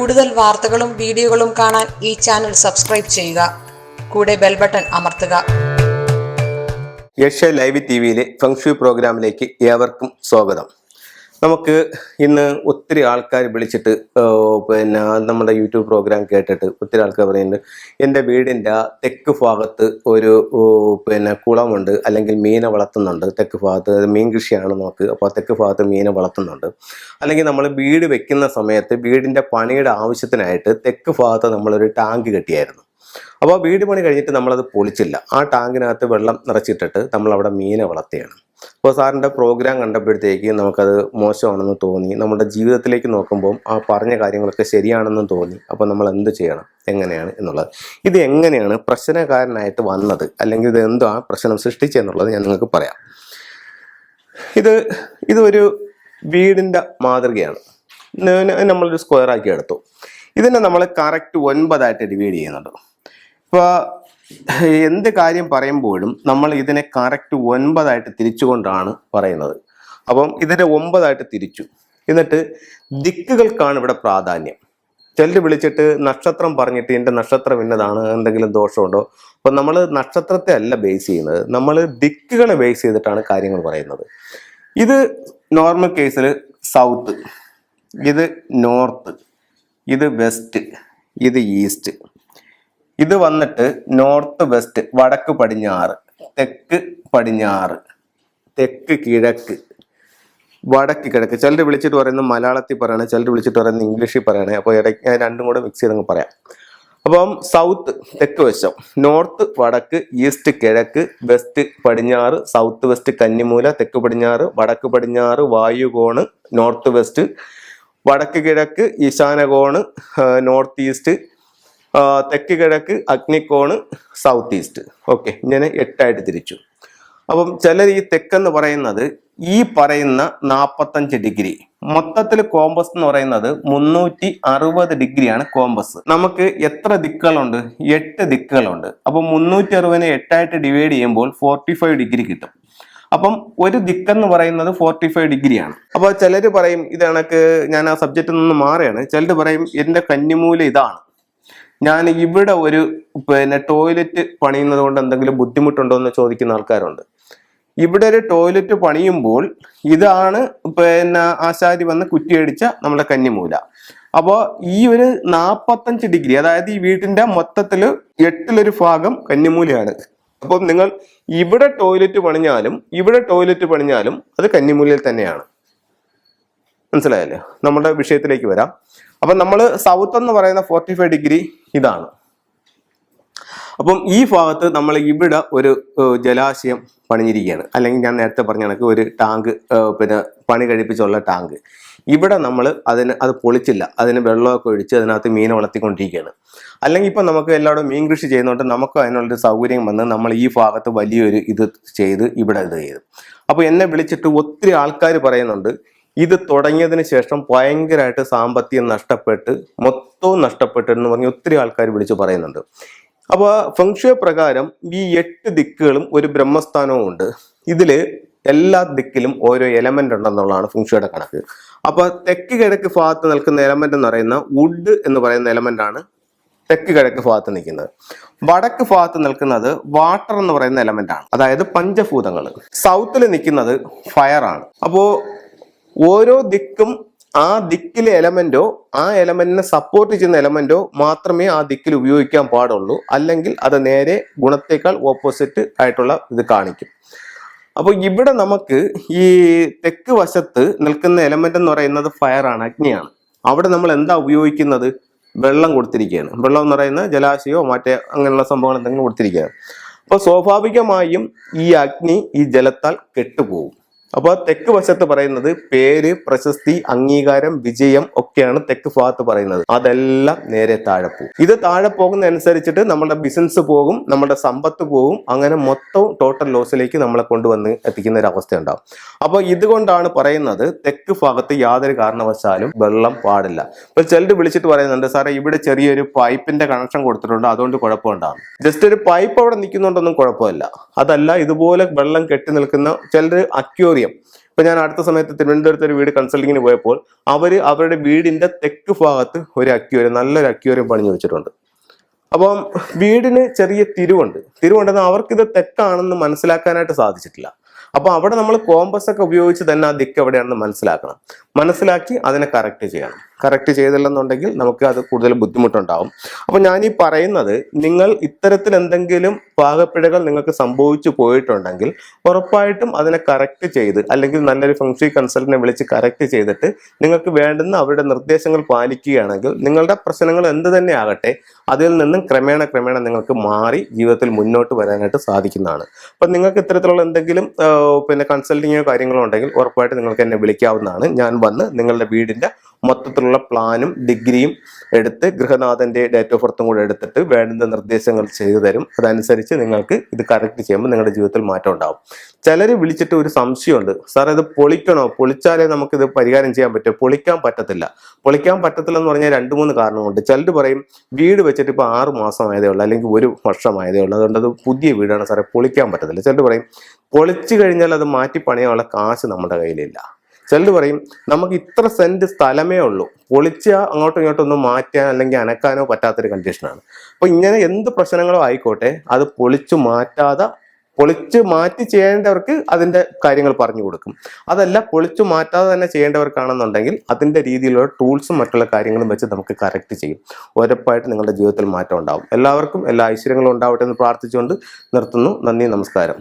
കൂടുതൽ വാർത്തകളും വീഡിയോകളും കാണാൻ ഈ ചാനൽ സബ്സ്ക്രൈബ് ചെയ്യുക. കൂടെ ബെൽ ബട്ടൺ അമർത്തുക. ഏഷ്യ ലൈവ് ടിവിയിലെ ഫെങ്ഷു പ്രോഗ്രാമിലേക്ക് ഏവർക്കും സ്വാഗതം. നമുക്ക് ഇന്ന് ഒത്തിരി ആൾക്കാർ വിളിച്ചിട്ട് നമ്മുടെ യൂട്യൂബ് പ്രോഗ്രാം കേട്ടിട്ട് ഒത്തിരി ആൾക്കാർ പറയുന്നുണ്ട്, എൻ്റെ വീടിൻ്റെ തെക്ക് ഭാഗത്ത് ഒരു കുളമുണ്ട്, അല്ലെങ്കിൽ മീനെ വളർത്തുന്നുണ്ട്. തെക്ക് ഭാഗത്ത് മീൻ കൃഷിയാണ് നോക്ക്, അപ്പോൾ തെക്ക് ഭാഗത്ത് മീനെ വളർത്തുന്നുണ്ട്. അല്ലെങ്കിൽ നമ്മൾ വീട് വെക്കുന്ന സമയത്ത് വീടിൻ്റെ പണിയുടെ ആവശ്യത്തിനായിട്ട് തെക്ക് ഭാഗത്ത് നമ്മളൊരു ടാങ്ക് കെട്ടിയായിരുന്നു. അപ്പോൾ വീട് പണി കഴിഞ്ഞിട്ട് നമ്മളത് പൊളിച്ചില്ല. ആ ടാങ്കിനകത്ത് വെള്ളം നിറച്ചിട്ടിട്ട് നമ്മളവിടെ മീനെ വളർത്തിയാണ്. അപ്പോൾ സാറിൻ്റെ പ്രോഗ്രാം കണ്ടപ്പോഴത്തേക്ക് നമുക്കത് മോശമാണെന്ന് തോന്നി. നമ്മുടെ ജീവിതത്തിലേക്ക് നോക്കുമ്പോൾ ആ പറഞ്ഞ കാര്യങ്ങളൊക്കെ ശരിയാണെന്നും തോന്നി. അപ്പോൾ നമ്മൾ എന്ത് ചെയ്യണം, എങ്ങനെയാണ് എന്നുള്ളത്, ഇത് എങ്ങനെയാണ് പ്രശ്നക്കാരനായിട്ട് വന്നത്, അല്ലെങ്കിൽ ഇത് എന്തോ ആ പ്രശ്നം സൃഷ്ടിച്ചെന്നുള്ളത് ഞാൻ നിങ്ങൾക്ക് പറയാം. ഇതൊരു വീടിൻ്റെ മാതൃകയാണ്. നമ്മളൊരു സ്ക്വയർ ആക്കി എടുത്തു. ഇതിനെ നമ്മൾ കറക്റ്റ് 9 ഡിവൈഡ് ചെയ്യുന്നുണ്ട്. ഇപ്പോൾ എന്ത് കാര്യം പറയുമ്പോഴും നമ്മൾ ഇതിനെ കറക്റ്റ് 9 തിരിച്ചുകൊണ്ടാണ് പറയുന്നത്. അപ്പം ഇതിനെ 9 തിരിച്ചു. എന്നിട്ട് ദിക്കുകൾക്കാണ് ഇവിടെ പ്രാധാന്യം. ചിലർ വിളിച്ചിട്ട് നക്ഷത്രം പറഞ്ഞിട്ട് എൻ്റെ നക്ഷത്രം ഇന്നതാണ്, എന്തെങ്കിലും ദോഷമുണ്ടോ? അപ്പം നമ്മൾ നക്ഷത്രത്തെ അല്ല ബേസ് ചെയ്യുന്നത്, നമ്മൾ ദിക്കുകളെ ബേസ് ചെയ്തിട്ടാണ് കാര്യങ്ങൾ പറയുന്നത്. ഇത് നോർമൽ കേസിൽ സൗത്ത്, ഇത് നോർത്ത്, ഇത് വെസ്റ്റ്, ഇത് ഈസ്റ്റ്. ഇത് വന്നിട്ട് നോർത്ത് വെസ്റ്റ്, വടക്ക് പടിഞ്ഞാറ്, തെക്ക് പടിഞ്ഞാറ്, തെക്ക് കിഴക്ക്, വടക്ക് കിഴക്ക്. ചിലർ വിളിച്ചിട്ട് പറയുന്നത് മലയാളത്തിൽ പറയണേ, ചിലർ വിളിച്ചിട്ട് പറയുന്നത് ഇംഗ്ലീഷിൽ പറയണേ. അപ്പോൾ ഇടയ്ക്ക് ഞാൻ രണ്ടും കൂടെ മിക്സ് ചെയ്തങ്ങ് പറയാം. അപ്പം സൗത്ത് തെക്ക് വശം, നോർത്ത് വടക്ക്, ഈസ്റ്റ് കിഴക്ക്, വെസ്റ്റ് പടിഞ്ഞാറ്, സൗത്ത് വെസ്റ്റ് കന്നിമൂല, തെക്ക് പടിഞ്ഞാറ്, വടക്ക് പടിഞ്ഞാറ് വായുകോണ്, നോർത്ത് വെസ്റ്റ്, വടക്ക് കിഴക്ക് ഈശാനകോണ്, നോർത്ത് ഈസ്റ്റ്, തെക്ക് കിഴക്ക് അഗ്നിക്കോണ്, സൗത്ത് ഈസ്റ്റ്. ഓക്കെ, ഇങ്ങനെ 8 തിരിച്ചു. അപ്പം ചിലർ ഈ തെക്കെന്ന് പറയുന്നത് ഈ പറയുന്ന 45 ഡിഗ്രി, മൊത്തത്തിൽ കോമ്പസ് എന്ന് പറയുന്നത് 360 ഡിഗ്രിയാണ് കോമ്പസ്. നമുക്ക് എത്ര ദിക്കുകളുണ്ട്? 8 ദിക്കുകളുണ്ട്. അപ്പം 360നെ 8 ഡിവൈഡ് ചെയ്യുമ്പോൾ 45 ഡിഗ്രി കിട്ടും. അപ്പം ഒരു ദിക്കെന്ന് പറയുന്നത് 45 ഡിഗ്രിയാണ്. അപ്പോൾ ചിലർ പറയും, ഇത് കണക്ക് ഞാൻ ആ സബ്ജക്റ്റിൽ നിന്ന് മാറുകയാണ്. ചിലർ പറയും എൻ്റെ കന്നിമൂല ഇതാണ്, ഞാൻ ഇവിടെ ഒരു ടോയ്ലറ്റ് പണിയുന്നത് കൊണ്ട് എന്തെങ്കിലും ബുദ്ധിമുട്ടുണ്ടോ എന്ന് ചോദിക്കുന്ന ആൾക്കാരുണ്ട്. ഇവിടെ ഒരു ടോയ്ലറ്റ് പണിയുമ്പോൾ ഇതാണ് ആശാരി വന്ന് കുറ്റിയടിച്ച നമ്മുടെ കന്നിമൂല. അപ്പോൾ ഈ ഒരു 45 ഡിഗ്രി, അതായത് ഈ വീട്ടിന്റെ മൊത്തത്തിൽ 8 ഭാഗം കന്നിമൂലയാണ്. അപ്പം നിങ്ങൾ ഇവിടെ ടോയ്ലറ്റ് പണിഞ്ഞാലും ഇവിടെ ടോയ്ലറ്റ് പണിഞ്ഞാലും അത് കന്നിമൂലയിൽ തന്നെയാണ്. മനസ്സിലായല്ലേ? നമ്മുടെ വിഷയത്തിലേക്ക് വരാം. അപ്പം നമ്മൾ സൗത്ത് എന്ന് പറയുന്ന 45 ഡിഗ്രി ഇതാണ്. അപ്പം ഈ ഭാഗത്ത് നമ്മൾ ഇവിടെ ഒരു ജലാശയം പണിഞ്ഞിരിക്കുകയാണ്, അല്ലെങ്കിൽ ഞാൻ നേരത്തെ പറഞ്ഞ കണക്ക് ഒരു ടാങ്ക്, പണി കഴിപ്പിച്ചുള്ള ടാങ്ക്. ഇവിടെ നമ്മൾ അത് പൊളിച്ചില്ല, അതിന് വെള്ളമൊക്കെ ഒഴിച്ച് അതിനകത്ത് മീനെ വളർത്തിക്കൊണ്ടിരിക്കുകയാണ്. അല്ലെങ്കിൽ ഇപ്പം നമുക്ക് എല്ലാവരും മീൻ കൃഷി ചെയ്യുന്നതുകൊണ്ട് നമുക്ക് അതിനുള്ളൊരു സൗകര്യം വന്ന് നമ്മൾ ഈ ഭാഗത്ത് വലിയൊരു ഇത് ചെയ്ത് ഇവിടെ ഇത് ചെയ്തു. അപ്പോൾ എന്നെ വിളിച്ചിട്ട് ഒത്തിരി ആൾക്കാർ പറയുന്നുണ്ട്, ഇത് തുടങ്ങിയതിന് ശേഷം ഭയങ്കരമായിട്ട് സാമ്പത്തികം നഷ്ടപ്പെട്ട് മൊത്തവും നഷ്ടപ്പെട്ടെന്ന് പറഞ്ഞ് ഒത്തിരി ആൾക്കാർ വിളിച്ച് പറയുന്നുണ്ട്. അപ്പോൾ ഫെങ്ഷു പ്രകാരം ഈ 8 ദിക്കുകളും ഒരു ബ്രഹ്മസ്ഥാനവും ഉണ്ട്. ഇതില് എല്ലാ ദിക്കിലും ഓരോ എലമെന്റ് ഉണ്ടെന്നുള്ളതാണ് ഫെങ്ഷുയുടെ കണക്ക്. അപ്പൊ തെക്ക് കിഴക്ക് ഭാഗത്ത് നിൽക്കുന്ന എലമെന്റ് എന്ന് പറയുന്ന വുഡ് എന്ന് പറയുന്ന എലമെന്റ് ആണ് തെക്ക് കിഴക്ക് ഭാഗത്ത് നിൽക്കുന്നത്. വടക്ക് ഭാഗത്ത് നിൽക്കുന്നത് വാട്ടർ എന്ന് പറയുന്ന എലമെന്റ് ആണ്, അതായത് പഞ്ചഭൂതങ്ങൾ. സൗത്തിൽ നിൽക്കുന്നത് ഫയർ ആണ്. അപ്പോ ഓരോ ദിക്കും ആ ദിക്കിലെ എലമെന്റോ ആ എലമെന്റിനെ സപ്പോർട്ട് ചെയ്യുന്ന എലമെന്റോ മാത്രമേ ആ ദിക്കിൽ ഉപയോഗിക്കാൻ പാടുള്ളൂ, അല്ലെങ്കിൽ അത് നേരെ ഗുണത്തേക്കാൾ ഓപ്പോസിറ്റ് ആയിട്ടുള്ള ഇത് കാണിക്കും. അപ്പോൾ ഇവിടെ നമുക്ക് ഈ തെക്ക് വശത്ത് നിൽക്കുന്ന എലമെന്റ് എന്ന് പറയുന്നത് ഫയർ ആണ്, അഗ്നിയാണ്. അവിടെ നമ്മൾ എന്താ ഉപയോഗിക്കുന്നത്? വെള്ളം കൊടുത്തിരിക്കുകയാണ്. വെള്ളം എന്ന് പറയുന്ന ജലാശയോ മറ്റേ അങ്ങനെയുള്ള സംഭവങ്ങൾ എന്തെങ്കിലും കൊടുത്തിരിക്കുകയാണ്. അപ്പോൾ സ്വാഭാവികമായും ഈ അഗ്നി ഈ ജലത്താൽ കെട്ടുപോകും. അപ്പോൾ തെക്ക് വശത്ത് പറയുന്നത് പേര്, പ്രശസ്തി, അംഗീകാരം, വിജയം ഒക്കെയാണ് തെക്ക് ഭാഗത്ത് പറയുന്നത്. അതെല്ലാം നേരെ താഴെ പോകും. ഇത് താഴെ പോകുന്നതനുസരിച്ചിട്ട് നമ്മുടെ ബിസിനസ് പോകും, നമ്മുടെ സമ്പത്ത് പോകും. അങ്ങനെ മൊത്തവും ടോട്ടൽ ലോസിലേക്ക് നമ്മളെ കൊണ്ടുവന്ന് എത്തിക്കുന്ന ഒരു അവസ്ഥ ഉണ്ടാവും. അപ്പോൾ ഇതുകൊണ്ടാണ് പറയുന്നത് തെക്ക് ഭാഗത്ത് യാതൊരു കാരണവശാലും വെള്ളം പാടില്ല. ഇപ്പോൾ ചിലർ വിളിച്ചിട്ട് പറയുന്നുണ്ട്, സാറേ ഇവിടെ ചെറിയൊരു പൈപ്പിന്റെ കണക്ഷൻ കൊടുത്തിട്ടുണ്ട്, അതുകൊണ്ട് കുഴപ്പമുണ്ടാകും. ജസ്റ്റ് ഒരു പൈപ്പ് അവിടെ നിൽക്കുന്നുണ്ടൊന്നും കുഴപ്പമില്ല. അതല്ല, ഇതുപോലെ വെള്ളം കെട്ടി നിൽക്കുന്ന ചിലർ അക്വേറിയം ഇപ്പൊ ഞാൻ അടുത്ത സമയത്ത് തിരുവനന്തപുരത്ത് ഒരു വീട് കൺസൾട്ടിങ്ങിന് പോയപ്പോൾ അവരുടെ വീടിന്റെ തെക്ക് ഭാഗത്ത് ഒരു അക്വേറിയം, നല്ലൊരു അക്വേറിയം പണിഞ്ഞു വെച്ചിട്ടുണ്ട്. അപ്പം വീടിന് ചെറിയ തിരിവുണ്ടെന്ന് അവർക്കിത് തെറ്റാണെന്ന് മനസ്സിലാക്കാനായിട്ട് സാധിച്ചിട്ടില്ല. അപ്പൊ അവിടെ നമ്മൾ കോമ്പസ് ഒക്കെ ഉപയോഗിച്ച് തന്നെ ആ ദിക്ക് എവിടെയാണെന്ന് മനസ്സിലാക്കി അതിനെ കറക്റ്റ് ചെയ്യണം. കറക്റ്റ് ചെയ്തില്ലെന്നുണ്ടെങ്കിൽ നമുക്ക് അത് കൂടുതൽ ബുദ്ധിമുട്ടുണ്ടാവും. അപ്പൊ ഞാൻ ഈ പറയുന്നത്, നിങ്ങൾ ഇത്തരത്തിൽ എന്തെങ്കിലും പാകപ്പിഴകൾ നിങ്ങൾക്ക് സംഭവിച്ചു പോയിട്ടുണ്ടെങ്കിൽ ഉറപ്പായിട്ടും അതിനെ കറക്റ്റ് ചെയ്ത്, അല്ലെങ്കിൽ നല്ലൊരു ഫംഗ്ഷൻ കൺസൾട്ടന്റിനെ വിളിച്ച് കറക്റ്റ് ചെയ്തിട്ട് നിങ്ങൾക്ക് വേണ്ടുന്ന അവരുടെ നിർദ്ദേശങ്ങൾ പാലിക്കുകയാണെങ്കിൽ നിങ്ങളുടെ പ്രശ്നങ്ങൾ എന്ത് തന്നെ ആകട്ടെ അതിൽ നിന്നും ക്രമേണ നിങ്ങൾക്ക് മാറി ജീവിതത്തിൽ മുന്നോട്ട് വരാനായിട്ട് സാധിക്കുന്നതാണ്. അപ്പൊ നിങ്ങൾക്ക് ഇത്തരത്തിലുള്ള എന്തെങ്കിലും കൺസൾട്ടിങ്ങോ കാര്യങ്ങളോ ഉണ്ടെങ്കിൽ ഉറപ്പായിട്ട് നിങ്ങൾക്ക് എന്നെ വിളിക്കാവുന്നതാണ്. ഞാൻ വന്ന് നിങ്ങളുടെ വീടിന്റെ മൊത്തത്തിലുള്ള പ്ലാനും ഡിഗ്രിയും എടുത്ത് ഗൃഹനാഥന്റെ ഡേറ്റ് ഓഫ് ബർത്തും കൂടെ എടുത്തിട്ട് വേണ്ടുന്ന നിർദ്ദേശങ്ങൾ ചെയ്തു തരും. അതനുസരിച്ച് നിങ്ങൾക്ക് ഇത് കറക്റ്റ് ചെയ്യുമ്പോൾ നിങ്ങളുടെ ജീവിതത്തിൽ മാറ്റം ഉണ്ടാവും. ചിലർ വിളിച്ചിട്ട് ഒരു സംശയമുണ്ട്, സാർ ഇത് പൊളിക്കണോ? പൊളിച്ചാലേ നമുക്കിത് പരിഹാരം ചെയ്യാൻ പറ്റുമോ? പൊളിക്കാൻ പറ്റത്തില്ല എന്ന് പറഞ്ഞാൽ 2-3 കാരണമുണ്ട്. ചിലർ പറയും വീട് വെച്ചിട്ട് ഇപ്പോൾ 6 മാസമായതേ ഉള്ളൂ, അല്ലെങ്കിൽ 1 വർഷമായതേ ഉള്ളൂ, അതുകൊണ്ട് അത് പുതിയ വീടാണ് സാറേ, പൊളിക്കാൻ പറ്റത്തില്ല. ചിലർ പറയും പൊളിച്ചു കഴിഞ്ഞാൽ അത് മാറ്റി പണിയാനുള്ള കാശ് നമ്മുടെ കയ്യിലില്ല. ചിലർ പറയും നമുക്ക് ഇത്ര സെന്റ് സ്ഥലമേ ഉള്ളൂ, പൊളിച്ച് അങ്ങോട്ടും ഇങ്ങോട്ടും ഒന്നും മാറ്റാൻ അല്ലെങ്കിൽ അനക്കാനോ പറ്റാത്തൊരു കണ്ടീഷനാണ്. അപ്പൊ ഇങ്ങനെ എന്ത് പ്രശ്നങ്ങളോ ആയിക്കോട്ടെ, അത് പൊളിച്ചു മാറ്റി ചെയ്യേണ്ടവർക്ക് അതിന്റെ കാര്യങ്ങൾ പറഞ്ഞു കൊടുക്കും. അതല്ല, പൊളിച്ചു മാറ്റാതെ തന്നെ ചെയ്യേണ്ടവർക്കാണെന്നുണ്ടെങ്കിൽ അതിന്റെ രീതിയിലുള്ള ടൂൾസും മറ്റുള്ള കാര്യങ്ങളും വെച്ച് നമുക്ക് കറക്റ്റ് ചെയ്യും. ഉറപ്പായിട്ട് നിങ്ങളുടെ ജീവിതത്തിൽ മാറ്റം ഉണ്ടാവും. എല്ലാവർക്കും എല്ലാ ഐശ്വര്യങ്ങളും ഉണ്ടാവട്ടെ എന്ന് പ്രാർത്ഥിച്ചുകൊണ്ട് നിർത്തുന്നു. നന്ദി, നമസ്കാരം.